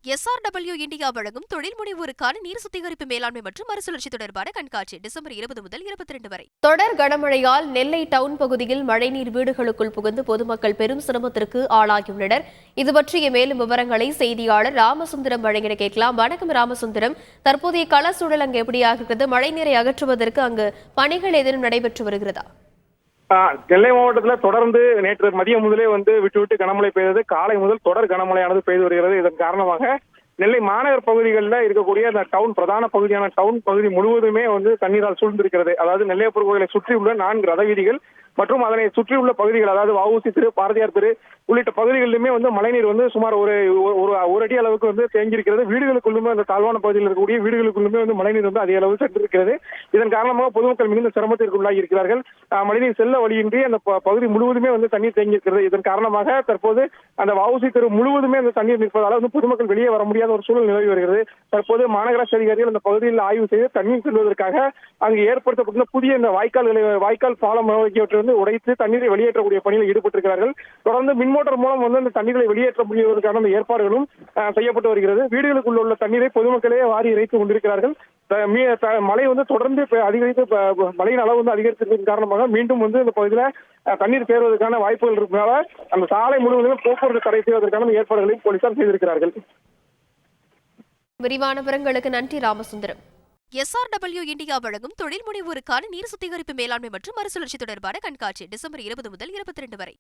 SRW India வழங்கும் தொழில் முனைவோருக்கான நீர் சுத்திகரிப்பு மேலாண்மை மற்றும் மறுசுழற்சி தொடர்பான கண்காட்சி டிசம்பர் 20 முதல் 22 வரை. தொடர் கனமழையால் நெல்லை டவுன் பகுதியில் மழைநீர் வீடுகளுக்குள் புகுந்து பொதுமக்கள் பெரும் சிரமத்திற்கு ஆளாகியுள்ளனர். இது பற்றிய மேலும் விவரங்களை செய்தியாளர் ராமசுந்தரம் வழங்கிட கேட்கலாம். வணக்கம் ராமசுந்தரம், தற்போதைய கள சூழல் அங்கு எப்படியாக இருக்கிறது? மழைநீரை அகற்றுவதற்கு அங்கு பணிகள் ஏதேனும் நடைபெற்று வருகிறதா? நெல்லை மாவட்டத்தில் தொடர்ந்து நேற்று மதியம் முதலே விட்டு கனமழை பெய்தது. காலை முதல் தொடர் கனமழையானது பெய்து வருகிறது. இதன் காரணமாக நெல்லை மாநகர் பகுதிகளில் இருக்கக்கூடிய அந்த டவுன் பிரதான பகுதியான டவுன் பகுதி முழுவதுமே தண்ணீரால் சூழ்ந்திருக்கிறது. அதாவது நெல்லையப்பர் கோயிலை சுற்றியுள்ள 4 ரத வீதிகள் மற்றும் அதனை சுற்றியுள்ள பகுதிகள், அதாவது வஉசி தெரு, பாரதியார் தெரு உள்ளிட்ட பகுதிகளிலுமே மழைநீர் சுமார் ஒரு அடி அளவுக்கு தேங்கியிருக்கிறது. வீடுகளுக்குள்ளுமே அந்த தாழ்வான பகுதியில் இருக்கக்கூடிய வீடுகளுக்குள்ளுமே மழைநீர் அதிக அளவு சென்றிருக்கிறது. இதன் காரணமாக பொதுமக்கள் மிகுந்த சிரமத்திற்கு உள்ளாகி இருக்கிறார்கள். மழைநீர் செல்ல வழியின்றி அந்த பகுதி முழுவதுமே தண்ணீர் தேங்கியிருக்கிறது. இதன் காரணமாக தற்போது அந்த வஉசி தெரு முழுவதுமே அந்த தண்ணீர் நிற்பதால் பொதுமக்கள் வெளியே வர முடியாத ஒரு சூழல் நிலவி வருகிறது. தற்போது மாநகராட்சி அதிகாரிகள் அந்த பகுதியில் ஆய்வு செய்து தண்ணீர் செல்வதற்காக அங்கு ஏற்படுத்தப்பட்டுள்ள புதிய இந்த வாய்க்கால் பாலம் ஆகியவற்றை உடைத்து தண்ணீரை வெளியேற்றக்கூடிய பணியில் ஈடுபட்டிருக்கிறார்கள். தொடர்ந்து மின்மோட்டர் மூலம் அந்த தண்ணீரை வெளியேற்ற முடிவதற்கான அந்த ஏற்பாடுகளும் செய்யப்பட்டு வருகிறது. வீடுகளுக்குள்ள உள்ள தண்ணீரை பொதுமக்களே வாரி இறைத்து கொண்டிருக்கிறார்கள். மழை தொடர்ந்து அதிகரித்து மழையின் அளவு அதிகரித்ததன் காரணமாக மீண்டும் இந்த பகுதியில் தண்ணீர் சேருவதற்கான வாய்ப்புகள் இருப்பதால அந்த சாலை முழுவதும் போக்குவரத்து தடை செய்வதற்கான ஏற்பாடுகளை போலீசார் செய்திருக்கிறார்கள். விரிவான விவரங்களுக்கு நன்றி ராமசுந்தரம். SRW இந்தியா வழங்கும் தொழில் முனைவோருக்கான நீர் சுத்திகரிப்பு மேலாண்மை மற்றும் மறுசுழற்சி தொடர்பான கண்காட்சி டிசம்பர் 20 முதல் 22 வரை.